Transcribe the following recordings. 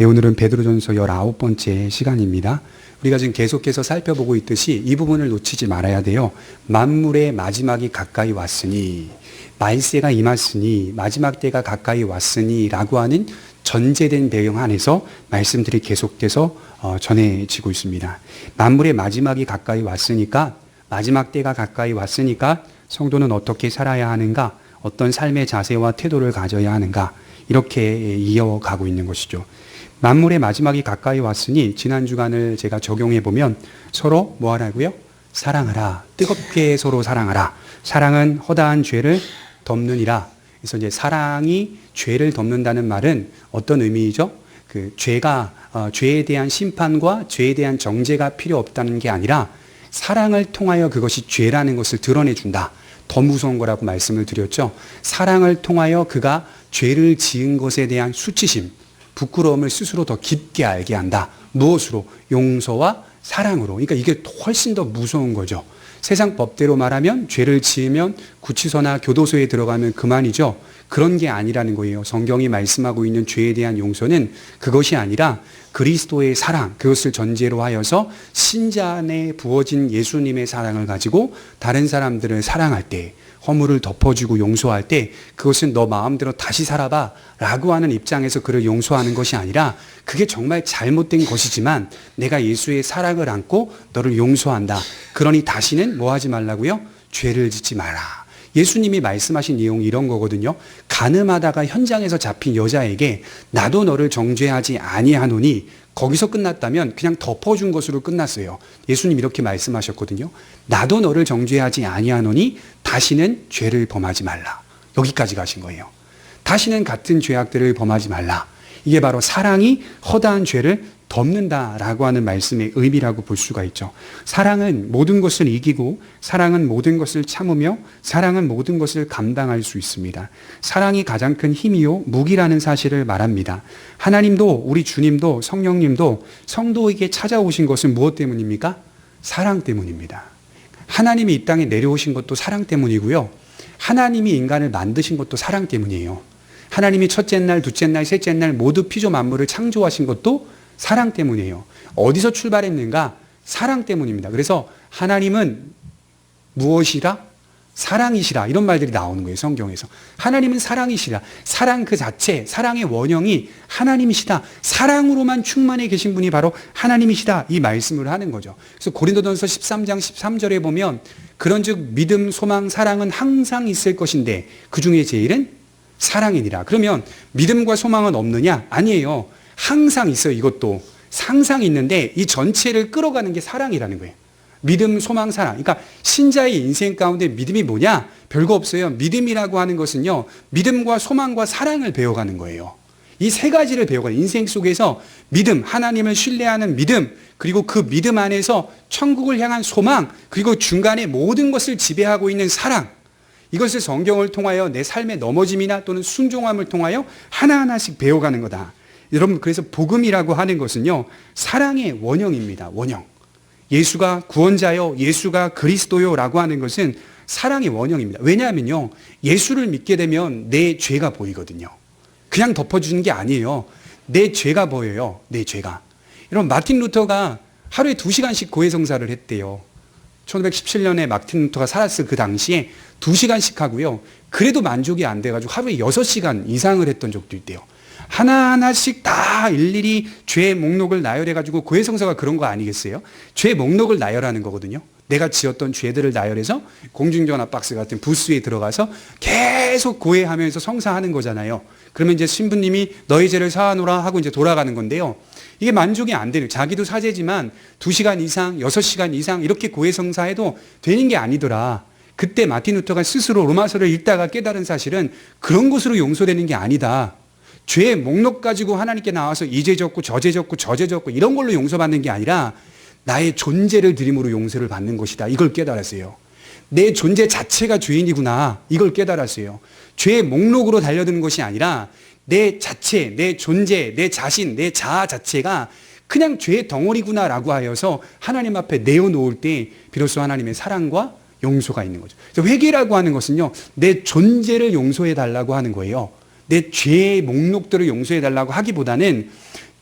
네, 오늘은 베드로전서 19번째 시간입니다. 우리가 지금 계속해서 살펴보고 있듯이 이 부분을 놓치지 말아야 돼요. 만물의 마지막이 가까이 왔으니, 말세가 임했으니, 마지막 때가 가까이 왔으니 라고 하는 전제된 배경 안에서 말씀들이 계속돼서 전해지고 있습니다. 만물의 마지막이 가까이 왔으니까, 마지막 때가 가까이 왔으니까 성도는 어떻게 살아야 하는가, 어떤 삶의 자세와 태도를 가져야 하는가, 이렇게 이어가고 있는 것이죠. 만물의 마지막이 가까이 왔으니 지난 주간을 제가 적용해 보면 서로 뭐 하라고요? 사랑하라. 뜨겁게 서로 사랑하라. 사랑은 허다한 죄를 덮느니라. 그래서 이제 사랑이 죄를 덮는다는 말은 어떤 의미이죠? 죄에 대한 심판과 죄에 대한 정죄가 필요 없다는 게 아니라 사랑을 통하여 그것이 죄라는 것을 드러내준다. 더 무서운 거라고 말씀을 드렸죠. 사랑을 통하여 그가 죄를 지은 것에 대한 수치심, 부끄러움을 스스로 더 깊게 알게 한다. 무엇으로? 용서와 사랑으로. 그러니까 이게 훨씬 더 무서운 거죠. 세상 법대로 말하면 죄를 지으면 구치소나 교도소에 들어가면 그만이죠. 그런 게 아니라는 거예요. 성경이 말씀하고 있는 죄에 대한 용서는 그것이 아니라 그리스도의 사랑, 그것을 전제로 하여서 신자 안에 부어진 예수님의 사랑을 가지고 다른 사람들을 사랑할 때, 허물을 덮어주고 용서할 때 그것은 너 마음대로 다시 살아봐 라고 하는 입장에서 그를 용서하는 것이 아니라 그게 정말 잘못된 것이지만 내가 예수의 사랑을 안고 너를 용서한다. 그러니 다시는 뭐 하지 말라고요? 죄를 짓지 마라. 예수님이 말씀하신 내용이 이런 거거든요. 간음하다가 현장에서 잡힌 여자에게 나도 너를 정죄하지 아니하노니, 거기서 끝났다면 그냥 덮어준 것으로 끝났어요. 예수님 이렇게 말씀하셨거든요. 나도 너를 정죄하지 아니하노니 다시는 죄를 범하지 말라. 여기까지 가신 거예요. 다시는 같은 죄악들을 범하지 말라. 이게 바로 사랑이 허다한 죄를 덮는다라고 하는 말씀의 의미라고 볼 수가 있죠. 사랑은 모든 것을 이기고, 사랑은 모든 것을 참으며, 사랑은 모든 것을 감당할 수 있습니다. 사랑이 가장 큰 힘이요 무기라는 사실을 말합니다. 하나님도, 우리 주님도, 성령님도 성도에게 찾아오신 것은 무엇 때문입니까? 사랑 때문입니다. 하나님이 이 땅에 내려오신 것도 사랑 때문이고요. 하나님이 인간을 만드신 것도 사랑 때문이에요. 하나님이 첫째 날, 둘째 날, 셋째 날 모두 피조 만물을 창조하신 것도 사랑 때문이에요. 어디서 출발했는가? 사랑 때문입니다. 그래서 하나님은 무엇이라? 사랑이시라. 이런 말들이 나오는 거예요, 성경에서. 하나님은 사랑이시라. 사랑 그 자체, 사랑의 원형이 하나님이시다. 사랑으로만 충만해 계신 분이 바로 하나님이시다. 이 말씀을 하는 거죠. 그래서 고린도전서 13장 13절에 보면 그런즉 믿음, 소망, 사랑은 항상 있을 것인데 그 중에 제일은 사랑이니라. 그러면 믿음과 소망은 없느냐? 아니에요. 항상 있어요. 이것도 항상 있는데 이 전체를 끌어가는 게 사랑이라는 거예요. 믿음, 소망, 사랑. 그러니까 신자의 인생 가운데 믿음이 뭐냐? 별거 없어요. 믿음이라고 하는 것은요, 믿음과 소망과 사랑을 배워가는 거예요. 이 세 가지를 배워가는 인생 속에서 믿음, 하나님을 신뢰하는 믿음, 그리고 그 믿음 안에서 천국을 향한 소망, 그리고 중간에 모든 것을 지배하고 있는 사랑. 이것을 성경을 통하여 내 삶의 넘어짐이나 또는 순종함을 통하여 하나하나씩 배워가는 거다. 여러분, 그래서 복음이라고 하는 것은요, 사랑의 원형입니다. 원형. 예수가 구원자요, 예수가 그리스도요 라고 하는 것은 사랑의 원형입니다. 왜냐하면요, 예수를 믿게 되면 내 죄가 보이거든요. 그냥 덮어주는 게 아니에요. 내 죄가 보여요. 내 죄가. 여러분, 마틴 루터가 하루에 2시간씩 고해성사를 했대요. 1517년에 마틴 루터가 살았을 그 당시에 2시간씩 하고요. 그래도 만족이 안 돼가지고 하루에 6시간 이상을 했던 적도 있대요. 하나하나씩 다 일일이 죄의 목록을 나열해가지고 고해성사가 그런 거 아니겠어요? 죄의 목록을 나열하는 거거든요. 내가 지었던 죄들을 나열해서 공중전화 박스 같은 부스에 들어가서 계속 고해하면서 성사하는 거잖아요. 그러면 이제 신부님이 너의 죄를 사하노라 하고 이제 돌아가는 건데요. 이게 만족이 안 되는, 자기도 사제지만 2시간 이상, 6시간 이상 이렇게 고해성사해도 되는 게 아니더라. 그때 마틴 루터가 스스로 로마서를 읽다가 깨달은 사실은 그런 것으로 용서되는 게 아니다. 죄의 목록 가지고 하나님께 나와서 이 죄 졌고 저 죄 졌고 저 죄 졌고 이런 걸로 용서받는 게 아니라 나의 존재를 드림으로 용서를 받는 것이다. 이걸 깨달았어요. 내 존재 자체가 죄인이구나. 이걸 깨달았어요. 죄의 목록으로 달려드는 것이 아니라 내 자체, 내 존재, 내 자신, 내 자아 자체가 그냥 죄의 덩어리구나라고 하여서 하나님 앞에 내어놓을 때 비로소 하나님의 사랑과 용서가 있는 거죠. 회개라고 하는 것은요, 내 존재를 용서해 달라고 하는 거예요. 내 죄의 목록들을 용서해 달라고 하기보다는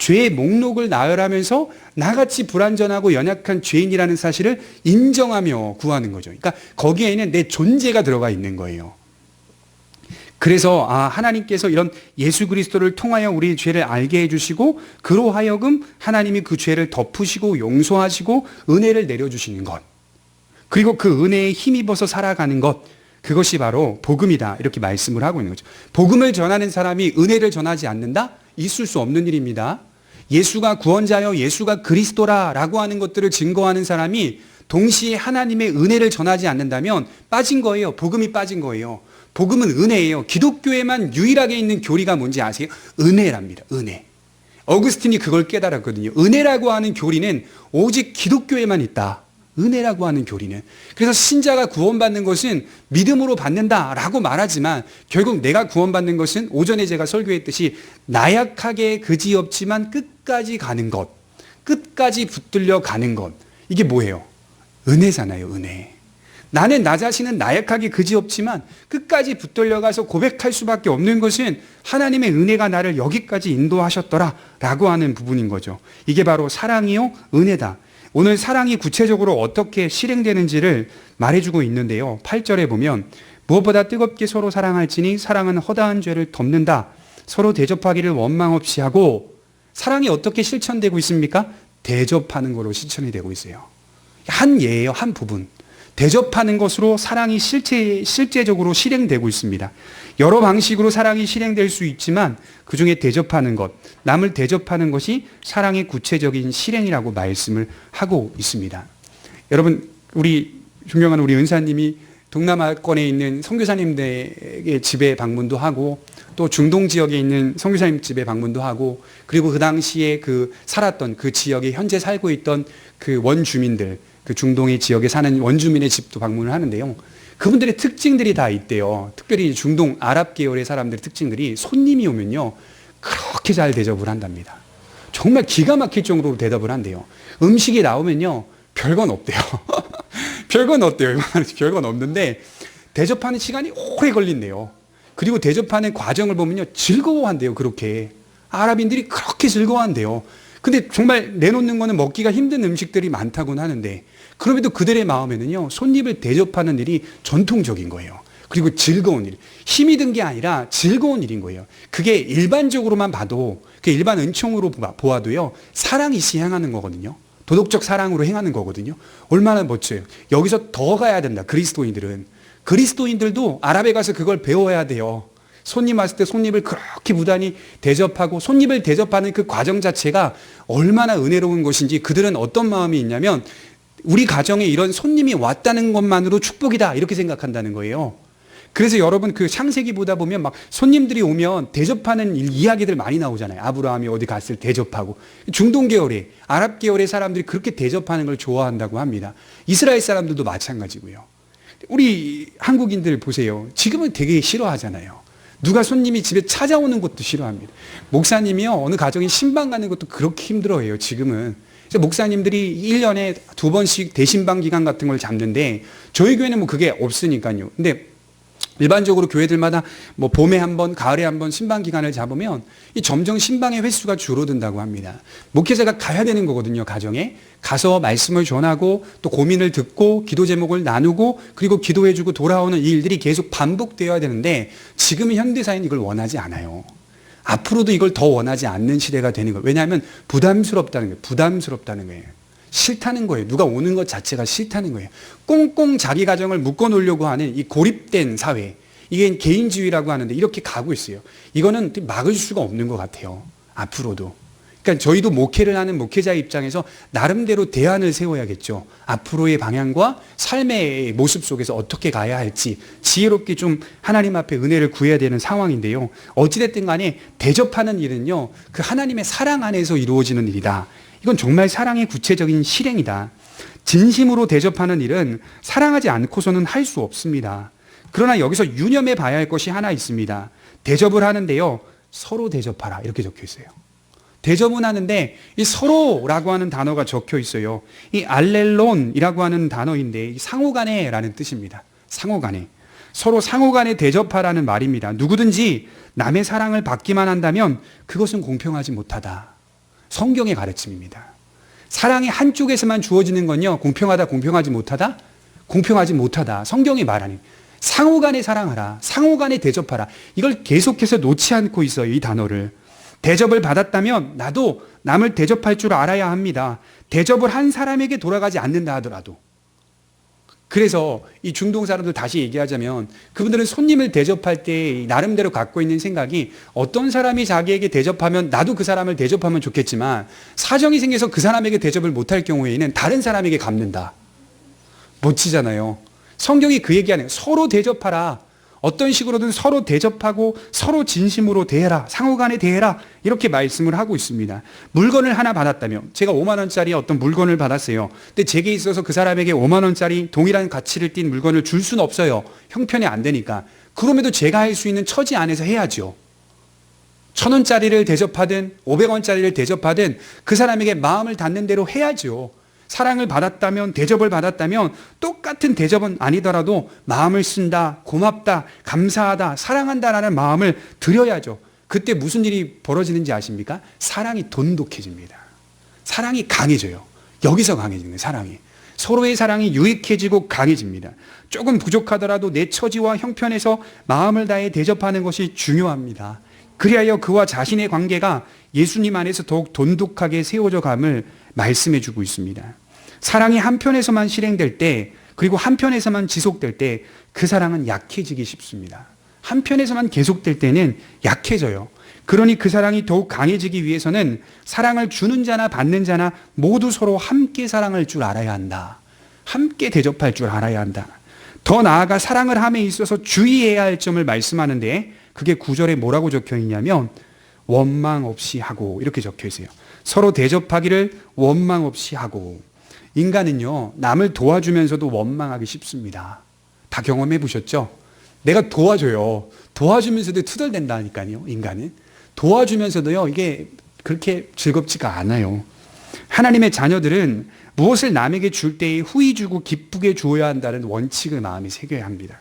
죄의 목록을 나열하면서 나같이 불완전하고 연약한 죄인이라는 사실을 인정하며 구하는 거죠. 그러니까 거기에는 내 존재가 들어가 있는 거예요. 그래서 하나님께서 이런 예수 그리스도를 통하여 우리의 죄를 알게 해주시고 그로 하여금 하나님이 그 죄를 덮으시고 용서하시고 은혜를 내려주시는 것, 그리고 그 은혜에 힘입어서 살아가는 것, 그것이 바로 복음이다, 이렇게 말씀을 하고 있는 거죠. 복음을 전하는 사람이 은혜를 전하지 않는다? 있을 수 없는 일입니다. 예수가 구원자여 예수가 그리스도라라고 하는 것들을 증거하는 사람이 동시에 하나님의 은혜를 전하지 않는다면 빠진 거예요. 복음이 빠진 거예요. 복음은 은혜예요. 기독교에만 유일하게 있는 교리가 뭔지 아세요? 은혜랍니다. 은혜. 어거스틴이 그걸 깨달았거든요. 은혜라고 하는 교리는 오직 기독교에만 있다. 은혜라고 하는 교리는. 그래서 신자가 구원받는 것은 믿음으로 받는다라고 말하지만 결국 내가 구원받는 것은 오전에 제가 설교했듯이 나약하게 그지없지만 끝까지 가는 것, 끝까지 붙들려 가는 것. 이게 뭐예요? 은혜잖아요. 은혜. 나는 나 자신은 나약하게 그지없지만 끝까지 붙들려가서 고백할 수밖에 없는 것은 하나님의 은혜가 나를 여기까지 인도하셨더라 라고 하는 부분인 거죠. 이게 바로 사랑이요 은혜다. 오늘 사랑이 구체적으로 어떻게 실행되는지를 말해주고 있는데요. 8절에 보면 무엇보다 뜨겁게 서로 사랑할지니 사랑은 허다한 죄를 덮는다. 서로 대접하기를 원망 없이 하고. 사랑이 어떻게 실천되고 있습니까? 대접하는 거로 실천이 되고 있어요. 한 예예요. 한 부분. 대접하는 것으로 사랑이 실제적으로 실행되고 있습니다. 여러 방식으로 사랑이 실행될 수 있지만 그중에 대접하는 것, 남을 대접하는 것이 사랑의 구체적인 실행이라고 말씀을 하고 있습니다. 여러분, 우리 존경하는 우리 은사님이 동남아권에 있는 선교사님들의 집에 방문도 하고 또 중동 지역에 있는 선교사님 집에 방문도 하고 그리고 그 당시에 살았던 그 지역에 현재 살고 있던 그 원주민들, 그 중동의 지역에 사는 원주민의 집도 방문을 하는데요. 그분들의 특징들이 다 있대요. 특별히 중동 아랍 계열의 사람들의 특징들이 손님이 오면요. 그렇게 잘 대접을 한답니다. 정말 기가 막힐 정도로 대답을 한대요. 음식이 나오면요. 별건 없대요. 별건 없대요. 별건 없는데 대접하는 시간이 오래 걸린대요. 그리고 대접하는 과정을 보면요. 즐거워한대요. 그렇게. 아랍인들이 그렇게 즐거워한대요. 근데 정말 내놓는 거는 먹기가 힘든 음식들이 많다고는 하는데 그럼에도 그들의 마음에는요. 손님을 대접하는 일이 전통적인 거예요. 그리고 즐거운 일. 힘이 든 게 아니라 즐거운 일인 거예요. 그게 일반적으로만 봐도 그 일반 은총으로 보아도요. 사랑이 시행하는 거거든요. 도덕적 사랑으로 행하는 거거든요. 얼마나 멋져요. 여기서 더 가야 된다. 그리스도인들도 아랍에 가서 그걸 배워야 돼요. 손님 왔을 때 손님을 그렇게 무단히 대접하고 손님을 대접하는 그 과정 자체가 얼마나 은혜로운 것인지 그들은 어떤 마음이 있냐면 우리 가정에 이런 손님이 왔다는 것만으로 축복이다 이렇게 생각한다는 거예요. 그래서 여러분 그 창세기 보다 보면 막 손님들이 오면 대접하는 이야기들 많이 나오잖아요. 아브라함이 어디 갔을 때 대접하고 중동 계열의 아랍 계열의 사람들이 그렇게 대접하는 걸 좋아한다고 합니다. 이스라엘 사람들도 마찬가지고요. 우리 한국인들 보세요. 지금은 되게 싫어하잖아요. 누가 손님이 집에 찾아오는 것도 싫어합니다. 목사님이요 어느 가정에 신방 가는 것도 그렇게 힘들어해요. 지금은. 그래서 목사님들이 1년에 2번씩 대신방 기간 같은 걸 잡는데 저희 교회는 뭐 그게 없으니까요. 근데 일반적으로 교회들마다 뭐 봄에 한 번, 가을에 한 번 신방 기간을 잡으면 이 점점 신방의 횟수가 줄어든다고 합니다. 목회자가 가야 되는 거거든요. 가정에 가서 말씀을 전하고 또 고민을 듣고 기도 제목을 나누고 그리고 기도해주고 돌아오는 이 일들이 계속 반복되어야 되는데 지금은 현대사회는 이걸 원하지 않아요. 앞으로도 이걸 더 원하지 않는 시대가 되는 거예요. 왜냐하면 부담스럽다는 거예요. 부담스럽다는 거예요. 싫다는 거예요. 누가 오는 것 자체가 싫다는 거예요. 꽁꽁 자기 가정을 묶어놓으려고 하는 이 고립된 사회. 이게 개인주의라고 하는데 이렇게 가고 있어요. 이거는 막을 수가 없는 것 같아요. 앞으로도. 그러니까 저희도 목회를 하는 목회자 입장에서 나름대로 대안을 세워야겠죠. 앞으로의 방향과 삶의 모습 속에서 어떻게 가야 할지 지혜롭게 좀 하나님 앞에 은혜를 구해야 되는 상황인데요. 어찌됐든 간에 대접하는 일은요. 그 하나님의 사랑 안에서 이루어지는 일이다. 이건 정말 사랑의 구체적인 실행이다. 진심으로 대접하는 일은 사랑하지 않고서는 할 수 없습니다. 그러나 여기서 유념해 봐야 할 것이 하나 있습니다. 대접을 하는데요. 서로 대접하라 이렇게 적혀 있어요. 대접은 하는데 이 서로라고 하는 단어가 적혀 있어요. 이 알렐론이라고 하는 단어인데 상호간에라는 뜻입니다. 상호간에. 서로 상호간에 대접하라는 말입니다. 누구든지 남의 사랑을 받기만 한다면 그것은 공평하지 못하다. 성경의 가르침입니다. 사랑이 한쪽에서만 주어지는 건요, 공평하다, 공평하지 못하다? 공평하지 못하다. 성경이 말하는 상호간에 사랑하라, 상호간에 대접하라. 이걸 계속해서 놓지 않고 있어요, 이 단어를. 대접을 받았다면 나도 남을 대접할 줄 알아야 합니다. 대접을 한 사람에게 돌아가지 않는다 하더라도. 그래서 이 중동 사람들 다시 얘기하자면 그분들은 손님을 대접할 때 나름대로 갖고 있는 생각이 어떤 사람이 자기에게 대접하면 나도 그 사람을 대접하면 좋겠지만 사정이 생겨서 그 사람에게 대접을 못할 경우에는 다른 사람에게 갚는다. 멋지잖아요. 성경이 그 얘기하는 서로 대접하라. 어떤 식으로든 서로 대접하고 서로 진심으로 대해라. 상호간에 대해라. 이렇게 말씀을 하고 있습니다. 물건을 하나 받았다면 제가 5만 원짜리 어떤 물건을 받았어요. 근데 제게 있어서 그 사람에게 5만 원짜리 동일한 가치를 띈 물건을 줄 수는 없어요. 형편이 안 되니까. 그럼에도 제가 할 수 있는 처지 안에서 해야죠. 1,000원짜리를 대접하든 500원짜리를 대접하든 그 사람에게 마음을 닿는 대로 해야죠. 사랑을 받았다면, 대접을 받았다면 똑같은 대접은 아니더라도 마음을 쓴다, 고맙다, 감사하다, 사랑한다라는 마음을 드려야죠. 그때 무슨 일이 벌어지는지 아십니까? 사랑이 돈독해집니다. 사랑이 강해져요. 여기서 강해지는 거예요, 사랑이. 서로의 사랑이 유익해지고 강해집니다. 조금 부족하더라도 내 처지와 형편에서 마음을 다해 대접하는 것이 중요합니다. 그리하여 그와 자신의 관계가 예수님 안에서 더욱 돈독하게 세워져 감을 말씀해 주고 있습니다. 사랑이 한편에서만 실행될 때, 그리고 한편에서만 지속될 때 그 사랑은 약해지기 쉽습니다. 한편에서만 계속될 때는 약해져요. 그러니 그 사랑이 더욱 강해지기 위해서는 사랑을 주는 자나 받는 자나 모두 서로 함께 사랑할 줄 알아야 한다. 함께 대접할 줄 알아야 한다. 더 나아가 사랑을 함에 있어서 주의해야 할 점을 말씀하는데 그게 9절에 뭐라고 적혀 있냐면 원망 없이 하고 이렇게 적혀 있어요. 서로 대접하기를 원망 없이 하고. 인간은요, 남을 도와주면서도 원망하기 쉽습니다. 다 경험해 보셨죠? 내가 도와줘요. 도와주면서도 투덜댄다니까요, 인간은. 도와주면서도요, 이게 그렇게 즐겁지가 않아요. 하나님의 자녀들은 무엇을 남에게 줄 때에 후히 주고 기쁘게 주어야 한다는 원칙을 마음에 새겨야 합니다.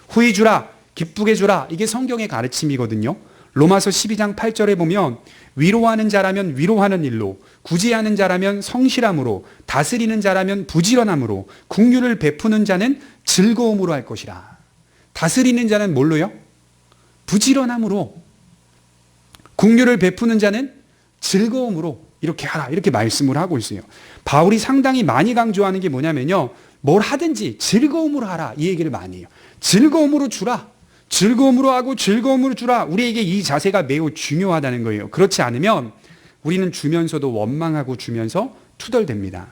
후히 주라, 기쁘게 주라. 이게 성경의 가르침이거든요. 로마서 12장 8절에 보면 위로하는 자라면 위로하는 일로, 구제하는 자라면 성실함으로, 다스리는 자라면 부지런함으로, 긍휼을 베푸는 자는 즐거움으로 할 것이라. 다스리는 자는 뭘로요? 부지런함으로. 긍휼을 베푸는 자는 즐거움으로 이렇게 하라. 이렇게 말씀을 하고 있어요. 바울이 상당히 많이 강조하는 게 뭐냐면요, 뭘 하든지 즐거움으로 하라. 이 얘기를 많이 해요. 즐거움으로 주라. 즐거움으로 하고 즐거움으로 주라. 우리에게 이 자세가 매우 중요하다는 거예요. 그렇지 않으면 우리는 주면서도 원망하고 주면서 투덜댑니다.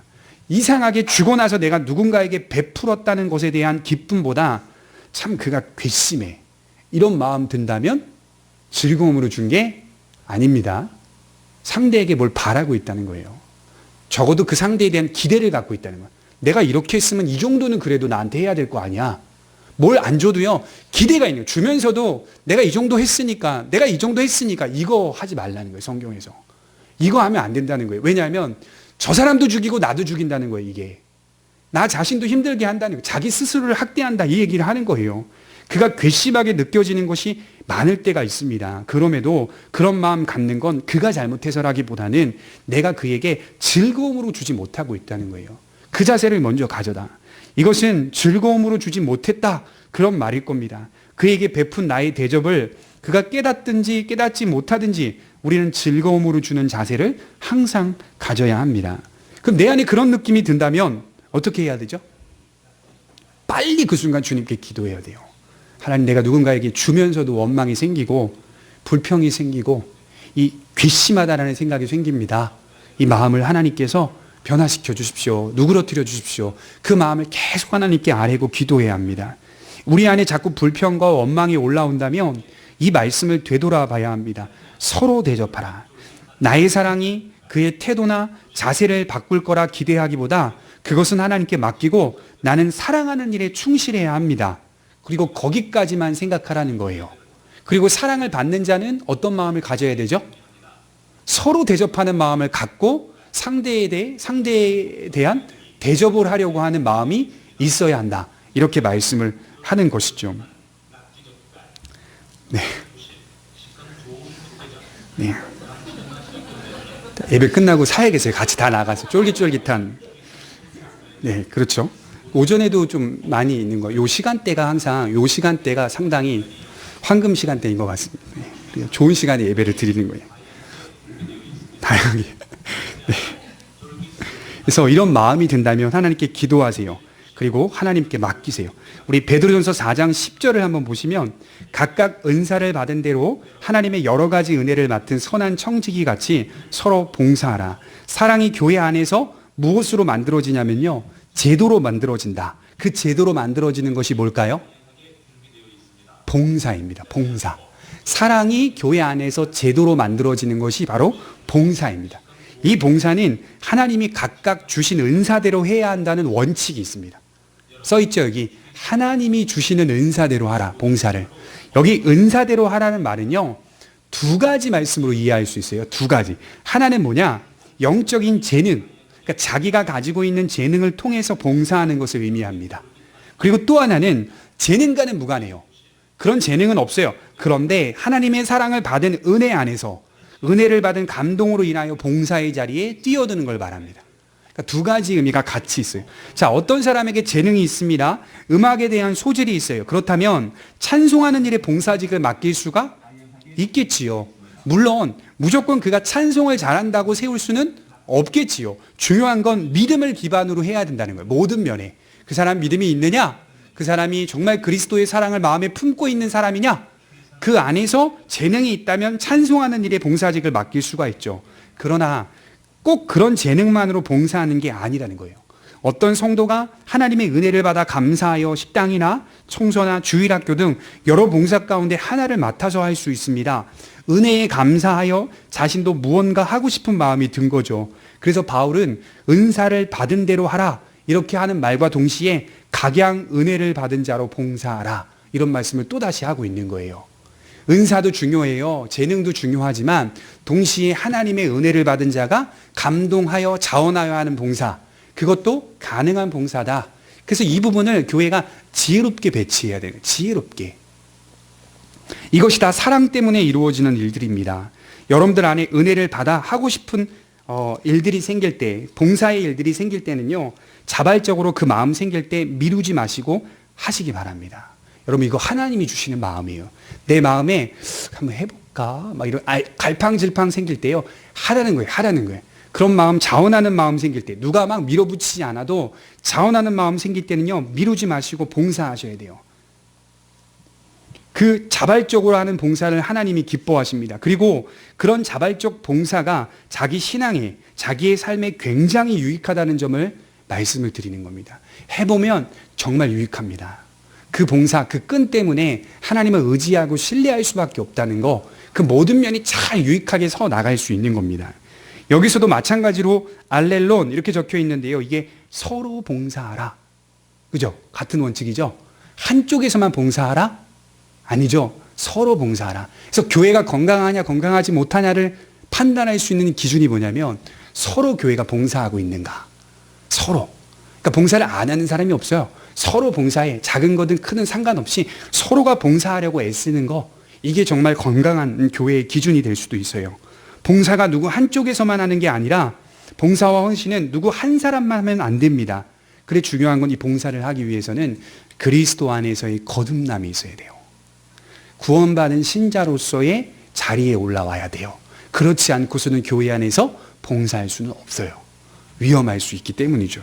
이상하게 주고 나서 내가 누군가에게 베풀었다는 것에 대한 기쁨보다 참 그가 괘씸해, 이런 마음 든다면 즐거움으로 준 게 아닙니다. 상대에게 뭘 바라고 있다는 거예요. 적어도 그 상대에 대한 기대를 갖고 있다는 거예요. 내가 이렇게 했으면 이 정도는 그래도 나한테 해야 될 거 아니야. 뭘 안 줘도요, 기대가 있는 거예요. 주면서도 내가 이 정도 했으니까, 이거 하지 말라는 거예요, 성경에서. 이거 하면 안 된다는 거예요. 왜냐하면 저 사람도 죽이고 나도 죽인다는 거예요, 이게. 나 자신도 힘들게 한다는 거예요. 자기 스스로를 학대한다, 이 얘기를 하는 거예요. 그가 괘씸하게 느껴지는 것이 많을 때가 있습니다. 그럼에도 그런 마음 갖는 건 그가 잘못해서라기보다는 내가 그에게 즐거움으로 주지 못하고 있다는 거예요. 그 자세를 먼저 가져다. 이것은 즐거움으로 주지 못했다, 그런 말일 겁니다. 그에게 베푼 나의 대접을 그가 깨닫든지 깨닫지 못하든지 우리는 즐거움으로 주는 자세를 항상 가져야 합니다. 그럼 내 안에 그런 느낌이 든다면 어떻게 해야 되죠? 빨리 그 순간 주님께 기도해야 돼요. 하나님, 내가 누군가에게 주면서도 원망이 생기고 불평이 생기고 이 괘씸하다라는 생각이 생깁니다. 이 마음을 하나님께서 변화시켜 주십시오. 누그러뜨려 주십시오. 그 마음을 계속 하나님께 아뢰고 기도해야 합니다. 우리 안에 자꾸 불평과 원망이 올라온다면 이 말씀을 되돌아봐야 합니다. 서로 대접하라. 나의 사랑이 그의 태도나 자세를 바꿀 거라 기대하기보다 그것은 하나님께 맡기고 나는 사랑하는 일에 충실해야 합니다. 그리고 거기까지만 생각하라는 거예요. 그리고 사랑을 받는 자는 어떤 마음을 가져야 되죠? 서로 대접하는 마음을 갖고 상대에 대한 대접을 하려고 하는 마음이 있어야 한다. 이렇게 말씀을 하는 것이죠. 네. 네. 예배 끝나고 사야겠어요. 같이 다 나가서 쫄깃쫄깃한. 네, 그렇죠. 오전에도 좀 많이 있는 거예요. 요 시간대가 항상 요 시간대가 상당히 황금 시간대인 것 같습니다. 네, 좋은 시간에 예배를 드리는 거예요. 다양하게. 네. 그래서 이런 마음이 든다면 하나님께 기도하세요. 그리고 하나님께 맡기세요. 우리 베드로전서 4장 10절을 한번 보시면 각각 은사를 받은 대로 하나님의 여러 가지 은혜를 맡은 선한 청지기 같이 서로 봉사하라. 사랑이 교회 안에서 무엇으로 만들어지냐면요. 제도로 만들어진다. 그 제도로 만들어지는 것이 뭘까요? 봉사입니다. 봉사. 사랑이 교회 안에서 제도로 만들어지는 것이 바로 봉사입니다. 이 봉사는 하나님이 각각 주신 은사대로 해야 한다는 원칙이 있습니다. 써있죠, 여기. 하나님이 주시는 은사대로 하라, 봉사를. 여기 은사대로 하라는 말은요, 두 가지 말씀으로 이해할 수 있어요. 두 가지. 하나는 뭐냐? 영적인 재능. 그러니까 자기가 가지고 있는 재능을 통해서 봉사하는 것을 의미합니다. 그리고 또 하나는 재능과는 무관해요. 그런 재능은 없어요. 그런데 하나님의 사랑을 받은 은혜 안에서 은혜를 받은 감동으로 인하여 봉사의 자리에 뛰어드는 걸 말합니다. 그러니까 두 가지 의미가 같이 있어요. 자, 어떤 사람에게 재능이 있습니다. 음악에 대한 소질이 있어요. 그렇다면 찬송하는 일에 봉사직을 맡길 수가 있겠지요. 물론 무조건 그가 찬송을 잘한다고 세울 수는 없겠지요. 중요한 건 믿음을 기반으로 해야 된다는 거예요. 모든 면에. 그 사람 믿음이 있느냐? 그 사람이 정말 그리스도의 사랑을 마음에 품고 있는 사람이냐? 그 안에서 재능이 있다면 찬송하는 일에 봉사직을 맡길 수가 있죠. 그러나 꼭 그런 재능만으로 봉사하는 게 아니라는 거예요. 어떤 성도가 하나님의 은혜를 받아 감사하여 식당이나 청소나 주일학교 등 여러 봉사 가운데 하나를 맡아서 할 수 있습니다. 은혜에 감사하여 자신도 무언가 하고 싶은 마음이 든 거죠. 그래서 바울은 은사를 받은 대로 하라 이렇게 하는 말과 동시에 각양 은혜를 받은 자로 봉사하라 이런 말씀을 또다시 하고 있는 거예요. 은사도 중요해요. 재능도 중요하지만 동시에 하나님의 은혜를 받은 자가 감동하여 자원하여 하는 봉사, 그것도 가능한 봉사다. 그래서 이 부분을 교회가 지혜롭게 배치해야 돼요. 지혜롭게. 이것이 다 사랑 때문에 이루어지는 일들입니다. 여러분들 안에 은혜를 받아 하고 싶은 일들이 생길 때, 봉사의 일들이 생길 때는요, 자발적으로 그 마음 생길 때 미루지 마시고 하시기 바랍니다. 여러분, 이거 하나님이 주시는 마음이에요. 내 마음에 한번 해볼까? 막 이런 갈팡질팡 생길 때요, 하라는 거예요. 하라는 거예요. 그런 마음, 자원하는 마음 생길 때, 누가 막 밀어붙이지 않아도 자원하는 마음 생길 때는요, 미루지 마시고 봉사하셔야 돼요. 그 자발적으로 하는 봉사를 하나님이 기뻐하십니다. 그리고 그런 자발적 봉사가 자기 신앙에, 자기의 삶에 굉장히 유익하다는 점을 말씀을 드리는 겁니다. 해보면 정말 유익합니다. 그 봉사, 그 끈 때문에 하나님을 의지하고 신뢰할 수밖에 없다는 거, 그 모든 면이 잘 유익하게 서 나갈 수 있는 겁니다. 여기서도 마찬가지로 알렐론 이렇게 적혀 있는데요. 이게 서로 봉사하라. 그죠? 같은 원칙이죠? 한쪽에서만 봉사하라? 아니죠. 서로 봉사하라. 그래서 교회가 건강하냐 건강하지 못하냐를 판단할 수 있는 기준이 뭐냐면 서로 교회가 봉사하고 있는가. 서로. 그러니까 봉사를 안 하는 사람이 없어요. 서로 봉사해. 작은 거든 크든 상관없이 서로가 봉사하려고 애쓰는 거, 이게 정말 건강한 교회의 기준이 될 수도 있어요. 봉사가 누구 한쪽에서만 하는 게 아니라 봉사와 헌신은 누구 한 사람만 하면 안 됩니다. 그래 중요한 건 이 봉사를 하기 위해서는 그리스도 안에서의 거듭남이 있어야 돼요. 구원받은 신자로서의 자리에 올라와야 돼요. 그렇지 않고서는 교회 안에서 봉사할 수는 없어요. 위험할 수 있기 때문이죠.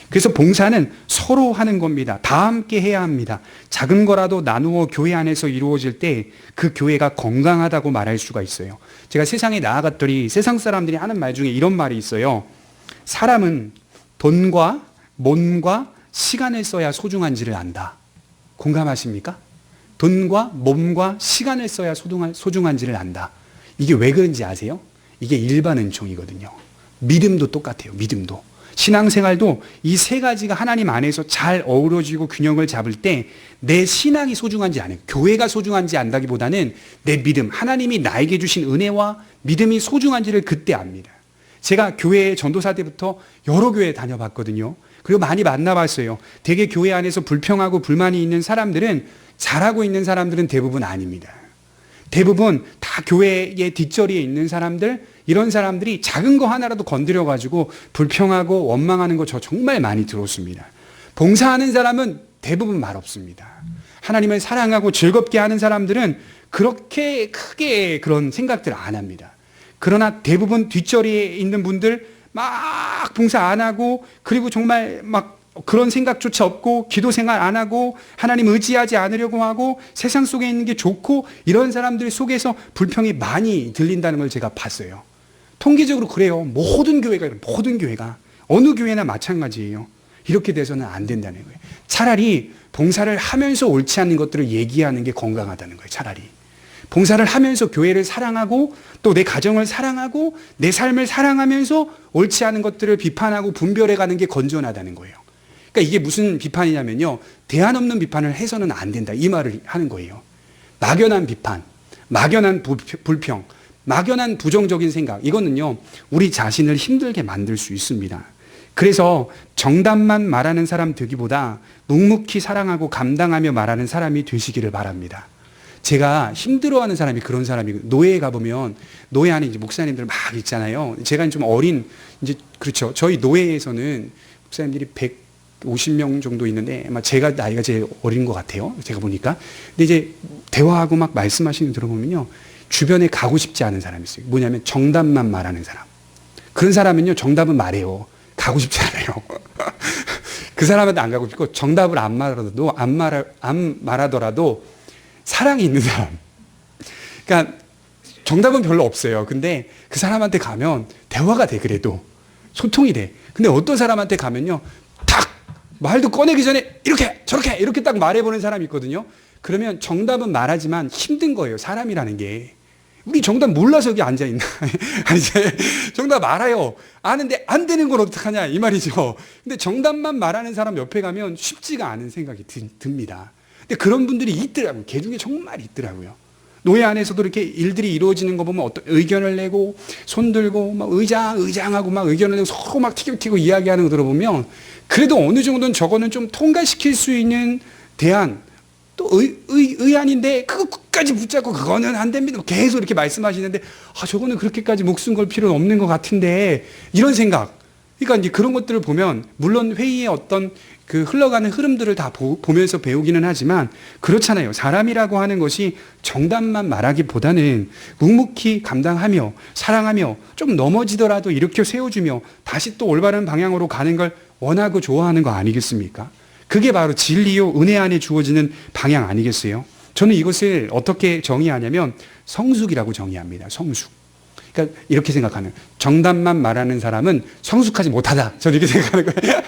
그래서 봉사는 서로 하는 겁니다. 다 함께 해야 합니다. 작은 거라도 나누어 교회 안에서 이루어질 때 그 교회가 건강하다고 말할 수가 있어요. 제가 세상에 나아갔더니 세상 사람들이 하는 말 중에 이런 말이 있어요. 사람은 돈과 몸과 시간을 써야 소중한지를 안다. 공감하십니까? 돈과 몸과 시간을 써야 소중한지를 안다. 이게 왜 그런지 아세요? 이게 일반 은총이거든요. 믿음도 똑같아요. 믿음도. 신앙생활도 이 세 가지가 하나님 안에서 잘 어우러지고 균형을 잡을 때 내 신앙이 소중한지 아니에요. 교회가 소중한지 안다기보다는 내 믿음, 하나님이 나에게 주신 은혜와 믿음이 소중한지를 그때 압니다. 제가 교회 전도사 때부터 여러 교회 다녀봤거든요. 그리고 많이 만나봤어요. 되게 교회 안에서 불평하고 불만이 있는 사람들은, 잘하고 있는 사람들은 대부분 아닙니다. 대부분 다 교회의 뒷자리에 있는 사람들, 이런 사람들이 작은 거 하나라도 건드려가지고 불평하고 원망하는 거 저 정말 많이 들었습니다. 봉사하는 사람은 대부분 말 없습니다. 하나님을 사랑하고 즐겁게 하는 사람들은 그렇게 크게 그런 생각들 안 합니다. 그러나 대부분 뒷자리에 있는 분들 막 봉사 안 하고, 그리고 정말 막 그런 생각조차 없고, 기도 생활 안 하고, 하나님 의지하지 않으려고 하고, 세상 속에 있는 게 좋고, 이런 사람들 속에서 불평이 많이 들린다는 걸 제가 봤어요. 통계적으로 그래요. 모든 교회가 어느 교회나 마찬가지예요. 이렇게 돼서는 안 된다는 거예요. 차라리 봉사를 하면서 옳지 않은 것들을 얘기하는 게 건강하다는 거예요. 차라리 봉사를 하면서 교회를 사랑하고, 또 내 가정을 사랑하고, 내 삶을 사랑하면서 옳지 않은 것들을 비판하고 분별해 가는 게 건전하다는 거예요. 그러니까 이게 무슨 비판이냐면요, 대안 없는 비판을 해서는 안 된다, 이 말을 하는 거예요. 막연한 비판, 막연한 불평, 막연한 부정적인 생각, 이거는요 우리 자신을 힘들게 만들 수 있습니다. 그래서 정답만 말하는 사람 되기보다 묵묵히 사랑하고 감당하며 말하는 사람이 되시기를 바랍니다. 제가 힘들어하는 사람이 그런 사람이고, 노예에 가보면 노예 안에 이제 목사님들 막 있잖아요. 제가 좀 어린, 이제 그렇죠, 저희 노예에서는 목사님들이 150명 정도 있는데 아마 제가 나이가 제일 어린 것 같아요, 제가 보니까. 근데 이제 대화하고 막 말씀하시는 거 들어보면요, 주변에 가고 싶지 않은 사람이 있어요. 뭐냐면 정답만 말하는 사람. 그런 사람은요 정답은 말해요, 가고 싶지 않아요. 그 사람한테 안 가고 싶고, 정답을 안 말하더라도 사랑이 있는 사람. 그러니까 정답은 별로 없어요. 근데 그 사람한테 가면 대화가 돼, 그래도 소통이 돼. 근데 어떤 사람한테 가면요, 딱 말도 꺼내기 전에 이렇게 저렇게 이렇게 딱 말해보는 사람이 있거든요. 그러면 정답은 말하지만 힘든 거예요, 사람이라는 게. 우리 정답 몰라서 여기 앉아있나? 정답 알아요. 아는데 안 되는 건 어떡하냐, 이 말이죠. 근데 정답만 말하는 사람 옆에 가면 쉽지가 않은 생각이 듭니다. 근데 그런 분들이 있더라고요. 개 중에 정말 있더라고요. 노예 안에서도 이렇게 일들이 이루어지는 거 보면 어떤 의견을 내고, 손 들고, 막 의장하고 막 의견을 내고 서로 막 티격태격 이야기하는 거 들어보면, 그래도 어느 정도는 저거는 좀 통과시킬 수 있는 대안, 또 의안인데 그거 끝까지 붙잡고 그거는 안 됩니다, 계속 이렇게 말씀하시는데, 저거는 그렇게까지 목숨 걸 필요는 없는 것 같은데, 이런 생각. 그러니까 이제 그런 것들을 보면, 물론 회의의 어떤 그 흘러가는 흐름들을 다 보면서 배우기는 하지만, 그렇잖아요. 사람이라고 하는 것이 정답만 말하기보다는 묵묵히 감당하며 사랑하며 좀 넘어지더라도 일으켜 세워주며 다시 또 올바른 방향으로 가는 걸 원하고 좋아하는 거 아니겠습니까? 그게 바로 진리요 은혜 안에 주어지는 방향 아니겠어요? 저는 이것을 어떻게 정의하냐면 성숙이라고 정의합니다. 성숙. 그러니까 이렇게 생각하는, 정답만 말하는 사람은 성숙하지 못하다, 저는 이렇게 생각하는 거예요.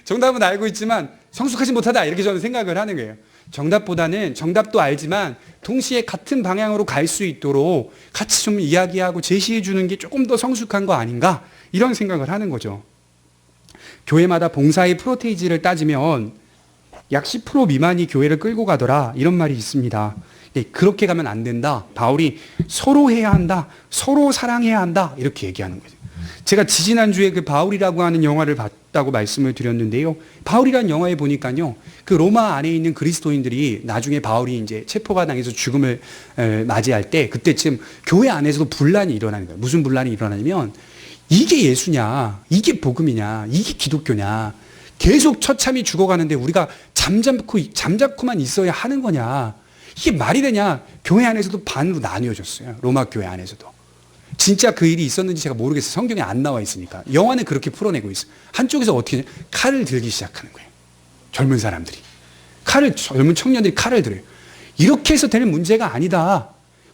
정답은 알고 있지만 성숙하지 못하다, 이렇게 저는 생각을 하는 거예요. 정답보다는 정답도 알지만 동시에 같은 방향으로 갈 수 있도록 같이 좀 이야기하고 제시해 주는 게 조금 더 성숙한 거 아닌가, 이런 생각을 하는 거죠. 교회마다 봉사의 프로테이지를 따지면 약 10% 미만이 교회를 끌고 가더라, 이런 말이 있습니다. 그렇게 가면 안 된다. 바울이 서로 해야 한다, 서로 사랑해야 한다, 이렇게 얘기하는 거죠. 제가 지지난주에 그 바울이라고 하는 영화를 봤다고 말씀을 드렸는데요, 바울이라는 영화에 보니까요, 그 로마 안에 있는 그리스도인들이 나중에 바울이 이제 체포가 당해서 죽음을 맞이할 때, 그때쯤 교회 안에서도 분란이 일어나는 거예요. 무슨 분란이 일어나냐면, 이게 예수냐, 이게 복음이냐, 이게 기독교냐, 계속 처참히 죽어가는데 우리가 잠잡고만 있어야 하는 거냐, 이게 말이 되냐. 교회 안에서도 반으로 나뉘어졌어요. 로마 교회 안에서도. 진짜 그 일이 있었는지 제가 모르겠어요. 성경에 안 나와 있으니까. 영화는 그렇게 풀어내고 있어요. 한쪽에서 어떻게 칼을 들기 시작하는 거예요. 젊은 사람들이. 젊은 청년들이 칼을 들어요. 이렇게 해서 되는 문제가 아니다.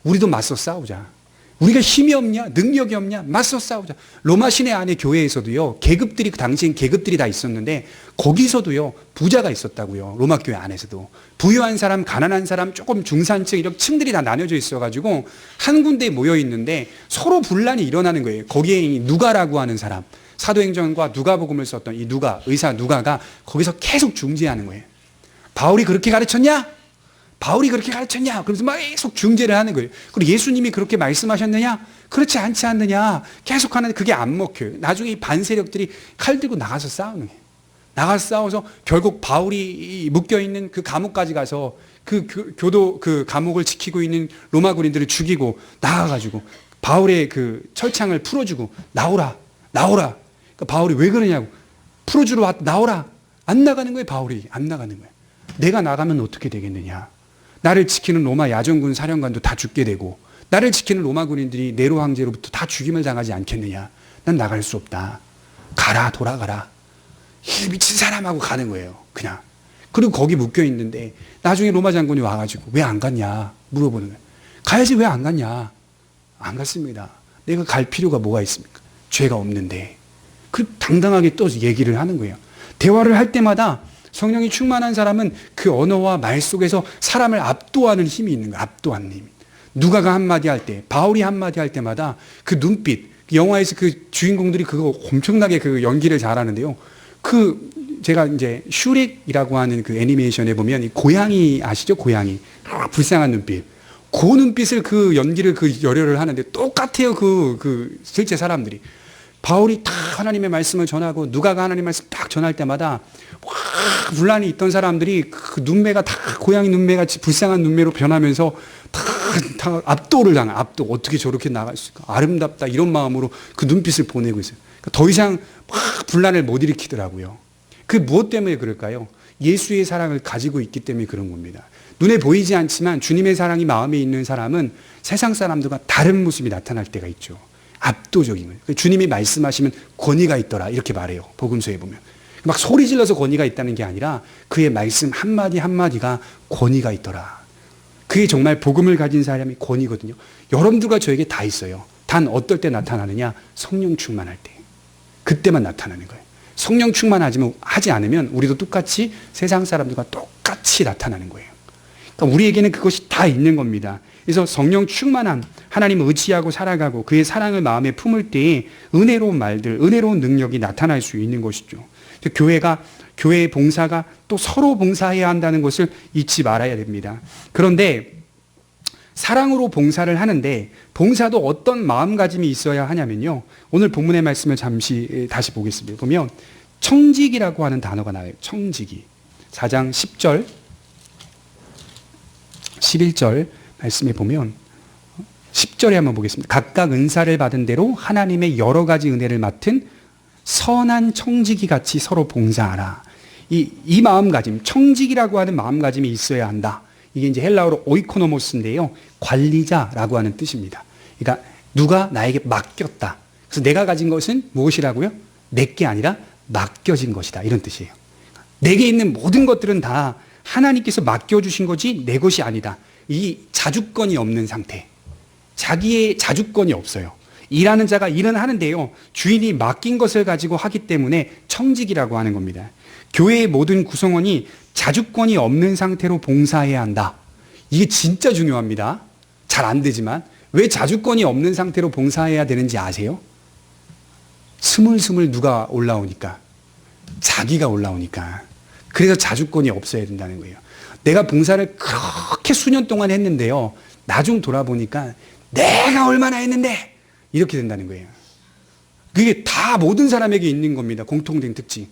우리도 맞서 싸우자. 우리가 힘이 없냐, 능력이 없냐, 맞서 싸우자. 로마 시내 안에 교회에서도요, 계급들이, 그 당시엔 계급들이 다 있었는데, 거기서도요, 부자가 있었다고요. 로마 교회 안에서도. 부유한 사람, 가난한 사람, 조금 중산층, 이런 층들이 다 나뉘어져 있어가지고, 한 군데에 모여 있는데, 서로 분란이 일어나는 거예요. 거기에 이 누가라고 하는 사람, 사도행전과 누가복음을 썼던 이 의사 누가가 거기서 계속 중재하는 거예요. 바울이 그렇게 가르쳤냐? 바울이 그렇게 가르쳤냐? 그러면서 막 계속 중재를 하는 거예요. 그리고 예수님이 그렇게 말씀하셨느냐? 그렇지 않지 않느냐? 계속 하는데 그게 안 먹혀요. 나중에 이 반세력들이 칼 들고 나가서 싸우는 거예요. 나가서 싸워서 결국 바울이 묶여있는 그 감옥까지 가서 그 감옥을 지키고 있는 로마 군인들을 죽이고 나가가지고 바울의 그 철창을 풀어주고 나오라, 나오라. 그러니까 바울이 왜 그러냐고. 풀어주러 왔, 나오라. 안 나가는 거예요, 바울이. 안 나가는 거예요. 내가 나가면 어떻게 되겠느냐. 나를 지키는 로마 야전군 사령관도 다 죽게 되고, 나를 지키는 로마 군인들이 네로 황제로부터 다 죽임을 당하지 않겠느냐. 난 나갈 수 없다. 가라, 돌아가라. 이 미친 사람하고 가는 거예요, 그냥. 그리고 거기 묶여 있는데 나중에 로마 장군이 와가지고 왜 안 갔냐 물어보는 거예요. 가야지 왜 안 갔냐. 안 갔습니다. 내가 갈 필요가 뭐가 있습니까? 죄가 없는데. 그 당당하게 또 얘기를 하는 거예요. 대화를 할 때마다 성령이 충만한 사람은 그 언어와 말 속에서 사람을 압도하는 힘이 있는 거예요. 압도하는 힘. 누가가 한마디 할 때, 바울이 한마디 할 때마다 그 눈빛, 영화에서 그 주인공들이 그거 엄청나게 그 연기를 잘하는데요. 제가 이제 슈렉이라고 하는 그 애니메이션에 보면 이 고양이 아시죠? 고양이. 불쌍한 눈빛. 그 눈빛을 그 연기를 그 열혈을 하는데 똑같아요. 실제 사람들이. 바울이 딱 하나님의 말씀을 전하고 누가가 하나님의 말씀 딱 전할 때마다 분란이 있던 사람들이 그 눈매가 다 고양이 눈매같이 불쌍한 눈매로 변하면서 다 압도를 당해. 압도. 어떻게 저렇게 나갈 수 있을까? 아름답다. 이런 마음으로 그 눈빛을 보내고 있어요. 그러니까 더 이상 분란을 못 일으키더라고요. 그 무엇 때문에 그럴까요? 예수의 사랑을 가지고 있기 때문에 그런 겁니다. 눈에 보이지 않지만 주님의 사랑이 마음에 있는 사람은 세상 사람들과 다른 모습이 나타날 때가 있죠. 압도적인 거예요. 주님이 말씀하시면 권위가 있더라 이렇게 말해요. 복음서에 보면. 막 소리 질러서 권위가 있다는 게 아니라 그의 말씀 한마디 한마디가 권위가 있더라. 그게 정말 복음을 가진 사람이 권위거든요. 여러분들과 저에게 다 있어요. 단 어떨 때 나타나느냐? 성령 충만할 때. 그때만 나타나는 거예요. 성령 충만하지 않으면 우리도 똑같이 세상 사람들과 똑같이 나타나는 거예요. 그러니까 우리에게는 그것이 다 있는 겁니다. 그래서 성령 충만한 하나님을 의지하고 살아가고 그의 사랑을 마음에 품을 때에 은혜로운 말들, 은혜로운 능력이 나타날 수 있는 것이죠. 교회의 봉사가 또 서로 봉사해야 한다는 것을 잊지 말아야 됩니다. 그런데 사랑으로 봉사를 하는데 봉사도 어떤 마음가짐이 있어야 하냐면요. 오늘 본문의 말씀을 잠시 다시 보겠습니다. 보면 청지기라고 하는 단어가 나와요. 청지기. 4장 10절, 11절 말씀에 보면 10절에 한번 보겠습니다. 각각 은사를 받은 대로 하나님의 여러 가지 은혜를 맡은 선한 청지기 같이 서로 봉사하라. 이 마음가짐, 청지기라고 하는 마음가짐이 있어야 한다. 이게 이제 헬라어로 오이코노모스인데요. 관리자라고 하는 뜻입니다. 그러니까 누가 나에게 맡겼다. 그래서 내가 가진 것은 무엇이라고요? 내게 아니라 맡겨진 것이다. 이런 뜻이에요. 내게 있는 모든 것들은 다 하나님께서 맡겨주신 거지 내 것이 아니다. 이 자주권이 없는 상태. 자기의 자주권이 없어요. 일하는 자가 일은 하는데요. 주인이 맡긴 것을 가지고 하기 때문에 청직이라고 하는 겁니다. 교회의 모든 구성원이 자주권이 없는 상태로 봉사해야 한다. 이게 진짜 중요합니다. 잘 안 되지만 왜 자주권이 없는 상태로 봉사해야 되는지 아세요? 스물스물 누가 올라오니까. 자기가 올라오니까. 그래서 자주권이 없어야 된다는 거예요. 내가 봉사를 그렇게 수년 동안 했는데요. 나중 돌아보니까 내가 얼마나 했는데 이렇게 된다는 거예요. 그게 다 모든 사람에게 있는 겁니다. 공통된 특징.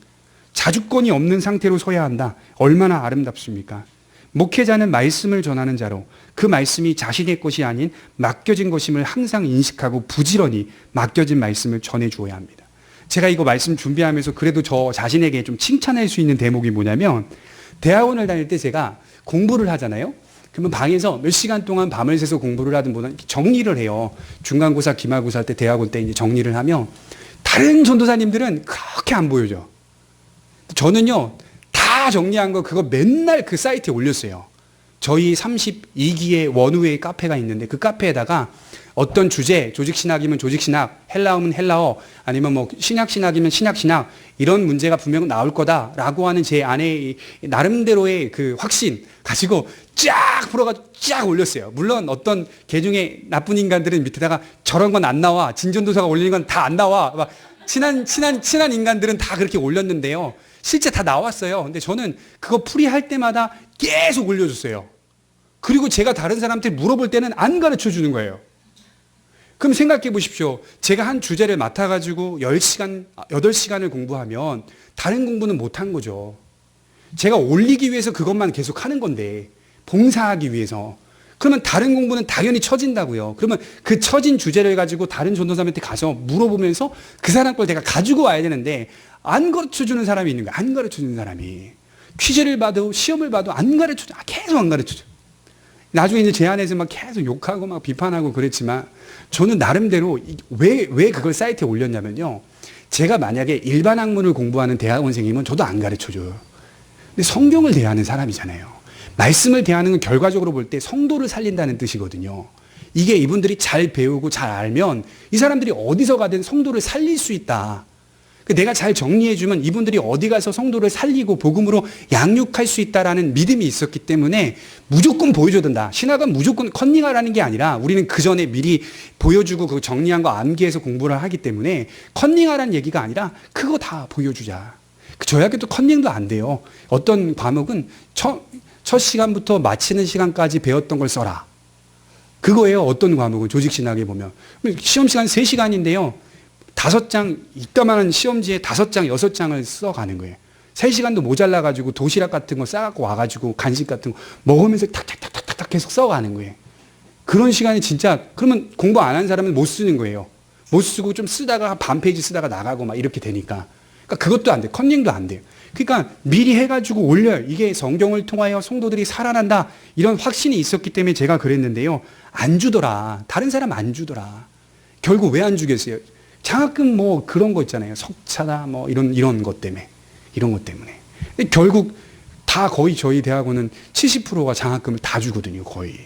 자주권이 없는 상태로 서야 한다. 얼마나 아름답습니까? 목회자는 말씀을 전하는 자로 그 말씀이 자신의 것이 아닌 맡겨진 것임을 항상 인식하고 부지런히 맡겨진 말씀을 전해 주어야 합니다. 제가 이거 말씀 준비하면서 그래도 저 자신에게 좀 칭찬할 수 있는 대목이 뭐냐면 대학원을 다닐 때 제가 공부를 하잖아요. 그러면 방에서 몇 시간 동안 밤을 새서 공부를 하든 뭐든 정리를 해요. 중간고사, 기말고사 때 대학원 때 이제 정리를 하면 다른 전도사님들은 그렇게 안 보여줘. 저는요, 다 정리한 거 그거 맨날 그 사이트에 올렸어요. 저희 32기의 원우의 카페가 있는데 그 카페에다가 어떤 주제, 조직신학이면 조직신학, 헬라어면 헬라어, 아니면 뭐 신약신학이면 신약신학, 이런 문제가 분명 나올 거다라고 하는 제 안에 나름대로의 그 확신 가지고 쫙 풀어가지고 쫙 올렸어요. 물론 어떤 개중에 나쁜 인간들은 밑에다가 저런 건 안 나와. 진전도사가 올리는 건 다 안 나와. 막 친한 인간들은 다 그렇게 올렸는데요. 실제 다 나왔어요. 근데 저는 그거 풀이할 때마다 계속 올려줬어요. 그리고 제가 다른 사람한테 물어볼 때는 안 가르쳐 주는 거예요. 그럼 생각해 보십시오. 제가 한 주제를 맡아가지고 10시간, 8시간을 공부하면 다른 공부는 못한 거죠. 제가 올리기 위해서 그것만 계속 하는 건데, 봉사하기 위해서. 그러면 다른 공부는 당연히 처진다고요. 그러면 그 처진 주제를 가지고 다른 전도사님한테 가서 물어보면서 그 사람 걸 내가 가지고 와야 되는데 안 가르쳐 주는 사람이 있는 거야. 안 가르쳐 주는 사람이. 퀴즈를 봐도 시험을 봐도 안 가르쳐 줘. 계속 안 가르쳐 줘. 나중에 이제 제 안에서 막 계속 욕하고 막 비판하고 그랬지만 저는 나름대로 왜 그걸 사이트에 올렸냐면요. 제가 만약에 일반 학문을 공부하는 대학원생이면 저도 안 가르쳐 줘요. 근데 성경을 대하는 사람이잖아요. 말씀을 대하는 건 결과적으로 볼 때 성도를 살린다는 뜻이거든요. 이게 이분들이 잘 배우고 잘 알면 이 사람들이 어디서 가든 성도를 살릴 수 있다. 내가 잘 정리해주면 이분들이 어디 가서 성도를 살리고 복음으로 양육할 수 있다라는 믿음이 있었기 때문에 무조건 보여줘야 된다. 신학은 무조건 컨닝하라는 게 아니라 우리는 그 전에 미리 보여주고 그 정리한 거 암기해서 공부를 하기 때문에 컨닝하라는 얘기가 아니라 그거 다 보여주자. 저희 학교도 컨닝도 안 돼요. 어떤 과목은 첫 시간부터 마치는 시간까지 배웠던 걸 써라. 그거예요. 어떤 과목은 조직신학에 보면. 시험 시간 3시간인데요. 5장, 이따만한 시험지에 5장, 6장을 써가는 거예요. 3시간도 모자라가지고 도시락 같은 거 싸갖고 와가지고 간식 같은 거 먹으면서 탁탁탁탁탁 계속 써가는 거예요. 그런 시간이 진짜, 그러면 공부 안 한 사람은 못 쓰는 거예요. 못 쓰고 좀 쓰다가 반 페이지 쓰다가 나가고 막 이렇게 되니까. 그러니까 그것도 안 돼. 컨닝도 안 돼요. 그러니까 미리 해가지고 올려요. 이게 성경을 통하여 성도들이 살아난다. 이런 확신이 있었기 때문에 제가 그랬는데요. 안 주더라. 다른 사람 안 주더라. 결국 왜 안 주겠어요? 장학금 뭐 그런 거 있잖아요. 석차다 뭐 이런 것 때문에. 이런 것 때문에. 결국 다 거의 저희 대학원은 70%가 장학금을 다 주거든요. 거의.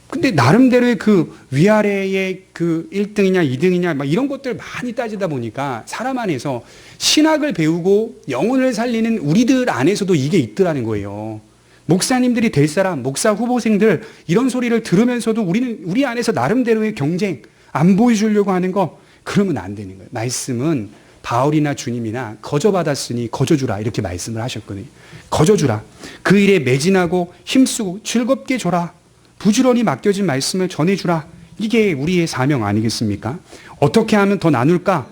근데 나름대로의 그 위아래의 그 1등이냐 2등이냐 막 이런 것들 많이 따지다 보니까 사람 안에서 신학을 배우고 영혼을 살리는 우리들 안에서도 이게 있더라는 거예요. 목사님들이 될 사람, 목사 후보생들 이런 소리를 들으면서도 우리 안에서 나름대로의 경쟁 안 보여주려고 하는 거 그러면 안 되는 거예요. 말씀은 바울이나 주님이나 거저받았으니 거저주라 이렇게 말씀을 하셨거든요. 거저주라. 그 일에 매진하고 힘쓰고 즐겁게 줘라. 부지런히 맡겨진 말씀을 전해주라. 이게 우리의 사명 아니겠습니까? 어떻게 하면 더 나눌까?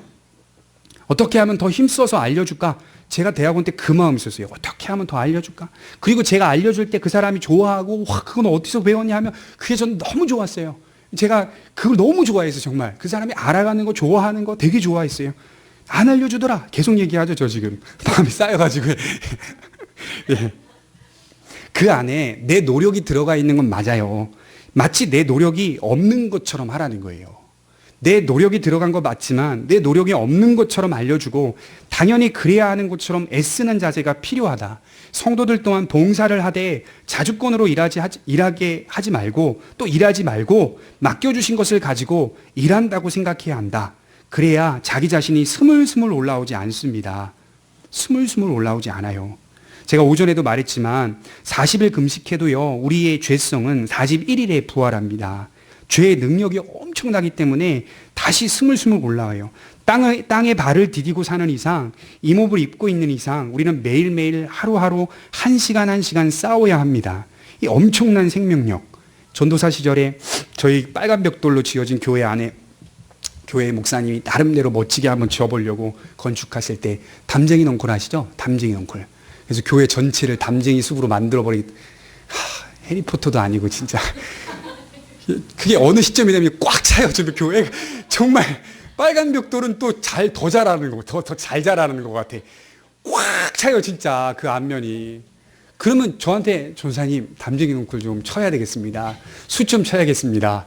어떻게 하면 더 힘써서 알려줄까? 제가 대학원 때 그 마음이 있었어요. 어떻게 하면 더 알려줄까? 그리고 제가 알려줄 때 그 사람이 좋아하고 와 그건 어디서 배웠냐 하면 그게 저는 너무 좋았어요. 제가 그걸 너무 좋아해서 정말 그 사람이 알아가는 거 좋아하는 거 되게 좋아했어요. 안 알려주더라. 계속 얘기하죠. 저 지금 마음이 쌓여가지고. 예. 그 안에 내 노력이 들어가 있는 건 맞아요. 마치 내 노력이 없는 것처럼 하라는 거예요. 내 노력이 들어간 거 맞지만 내 노력이 없는 것처럼 알려주고 당연히 그래야 하는 것처럼 애쓰는 자세가 필요하다. 성도들 또한 봉사를 하되 자주권으로 일하게 하지 말고 또 일하지 말고 맡겨주신 것을 가지고 일한다고 생각해야 한다. 그래야 자기 자신이 스물스물 올라오지 않습니다. 스물스물 올라오지 않아요. 제가 오전에도 말했지만 40일 금식해도요. 우리의 죄성은 41일에 부활합니다. 죄의 능력이 엄청나기 때문에 다시 스물스물 올라와요. 땅에 발을 디디고 사는 이상, 이목을 입고 있는 이상 우리는 매일매일 하루하루 한 시간 싸워야 합니다. 이 엄청난 생명력. 전도사 시절에 저희 빨간 벽돌로 지어진 교회 안에 교회 목사님이 나름대로 멋지게 한번 지어보려고 건축하실 때 담쟁이 넝쿨 아시죠? 담쟁이 넝쿨. 그래서 교회 전체를 담쟁이 숲으로 만들어버린 해리포터도 아니고 진짜 그게 어느 시점이 되면 꽉 차요. 지금 교회가 정말 빨간 벽돌은 또 더 잘하는 거, 더 잘 자라는 것 같아. 꽉 차요 진짜 그 앞면이. 그러면 저한테 전사님 담쟁이 넝쿨 좀 쳐야 되겠습니다. 수 좀 쳐야겠습니다.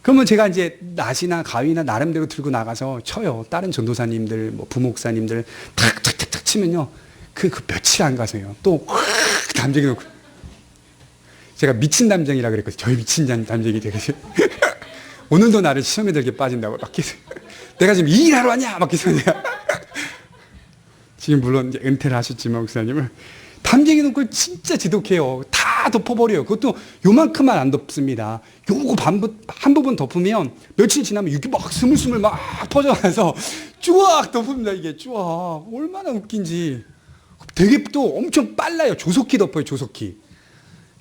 그러면 제가 이제 낫이나 가위나 나름대로 들고 나가서 쳐요. 다른 전도사님들, 뭐 부목사님들 탁탁탁탁 치면요. 그 며칠 안 가서요. 또 담쟁이 넝쿨. 제가 미친 담쟁이라 그랬거든요. 저희 미친 담쟁이 되거든요. 오늘도 나를 시험에 들게 빠진다고 막 계속. 내가 지금 이 일하러 왔냐? 막 계속. 지금 물론 이제 은퇴를 하셨지만 목사님은 담쟁이 넝쿨 진짜 지독해요. 다 덮어버려요. 그것도 요만큼만 안 덮습니다. 요거 한 부분 덮으면 며칠 지나면 이게 막 스물스물 막 퍼져나서 쭈악 덮습니다. 이게 쭈악. 얼마나 웃긴지. 되게 또 엄청 빨라요. 조속히 덮어요. 조속히.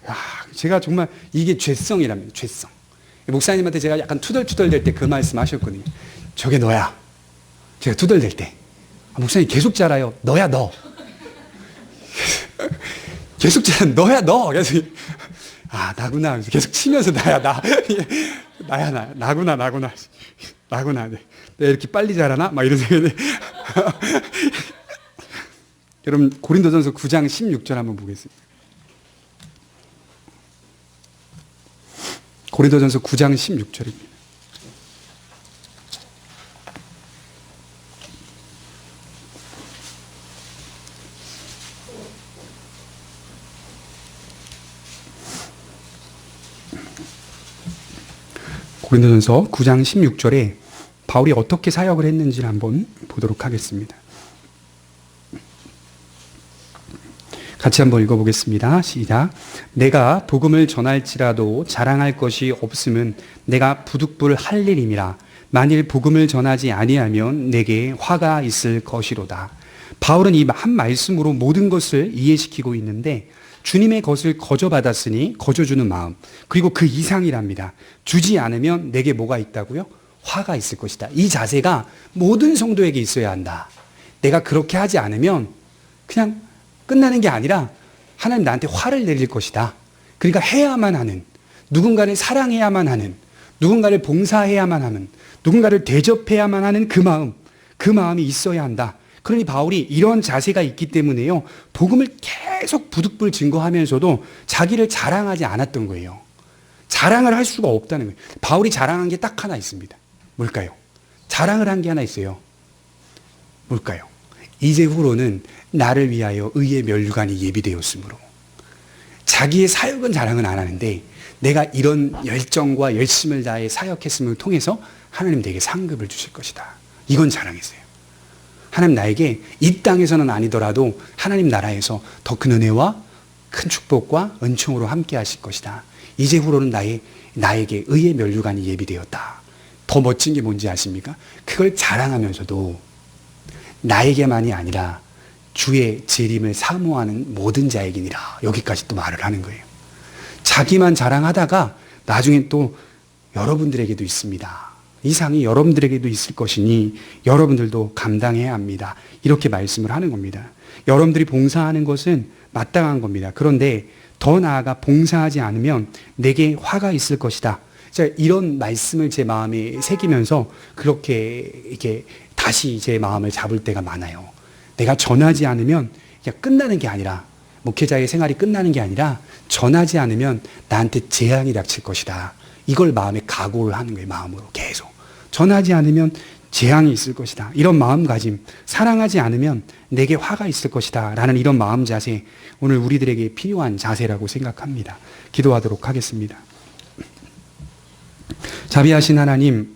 야, 제가 정말 이게 죄성이랍니다. 죄성. 목사님한테 제가 약간 투덜투덜 될 때 그 말씀 하셨거든요. 저게 너야. 제가 투덜댈 때. 목사님 계속 자라요. 너야 너. 계속 자라. 너야 너. 그래서 아, 나구나. 하면서 계속 치면서 나야, 나. 나야, 나. 나구나, 나구나. 나구나. 네. 내가 이렇게 빨리 자라나? 막 이런 생각이. 여러분, 고린도전서 9장 16절 한번 보겠습니다. 고린도전서 9장 16절입니다. 고린도전서 9장 16절에 바울이 어떻게 사역을 했는지를 한번 보도록 하겠습니다. 같이 한번 읽어보겠습니다. 시작. 내가 복음을 전할지라도 자랑할 것이 없음은 내가 부득불 할 일임이라. 만일 복음을 전하지 아니하면 내게 화가 있을 것이로다. 바울은 이 한 말씀으로 모든 것을 이해시키고 있는데 주님의 것을 거저받았으니 거저주는 마음, 그리고 그 이상이랍니다. 주지 않으면 내게 뭐가 있다고요? 화가 있을 것이다. 이 자세가 모든 성도에게 있어야 한다. 내가 그렇게 하지 않으면 그냥 끝나는 게 아니라 하나님 나한테 화를 내릴 것이다. 그러니까 해야만 하는, 누군가를 사랑해야만 하는, 누군가를 봉사해야만 하는, 누군가를 대접해야만 하는 그 마음, 그 마음이 있어야 한다. 그러니 바울이 이런 자세가 있기 때문에요, 복음을 계속 부득불 증거하면서도 자기를 자랑하지 않았던 거예요. 자랑을 할 수가 없다는 거예요. 바울이 자랑한 게 딱 하나 있습니다. 뭘까요? 자랑을 한 게 하나 있어요. 뭘까요? 이제후로는 나를 위하여 의의 면류관이 예비되었으므로. 자기의 사역은 자랑은 안 하는데 내가 이런 열정과 열심을 다해 사역했음을 통해서 하나님 내게 상급을 주실 것이다. 이건 자랑했어요. 하나님 나에게 이 땅에서는 아니더라도 하나님 나라에서 더 큰 은혜와 큰 축복과 은총으로 함께 하실 것이다. 이제후로는 나에게 의의 면류관이 예비되었다. 더 멋진 게 뭔지 아십니까? 그걸 자랑하면서도 나에게만이 아니라 주의 재림을 사모하는 모든 자에게니라. 여기까지 또 말을 하는 거예요. 자기만 자랑하다가 나중엔 또 여러분들에게도 있습니다. 이 상이 여러분들에게도 있을 것이니 여러분들도 감당해야 합니다. 이렇게 말씀을 하는 겁니다. 여러분들이 봉사하는 것은 마땅한 겁니다. 그런데 더 나아가 봉사하지 않으면 내게 화가 있을 것이다. 제가 이런 말씀을 제 마음에 새기면서 그렇게 이렇게 다시 제 마음을 잡을 때가 많아요. 내가 전하지 않으면 그냥 끝나는 게 아니라, 목회자의 생활이 끝나는 게 아니라 전하지 않으면 나한테 재앙이 닥칠 것이다. 이걸 마음에 각오를 하는 거예요. 마음으로 계속. 전하지 않으면 재앙이 있을 것이다. 이런 마음가짐, 사랑하지 않으면 내게 화가 있을 것이다. 라는 이런 마음 자세, 오늘 우리들에게 필요한 자세라고 생각합니다. 기도하도록 하겠습니다. 자비하신 하나님,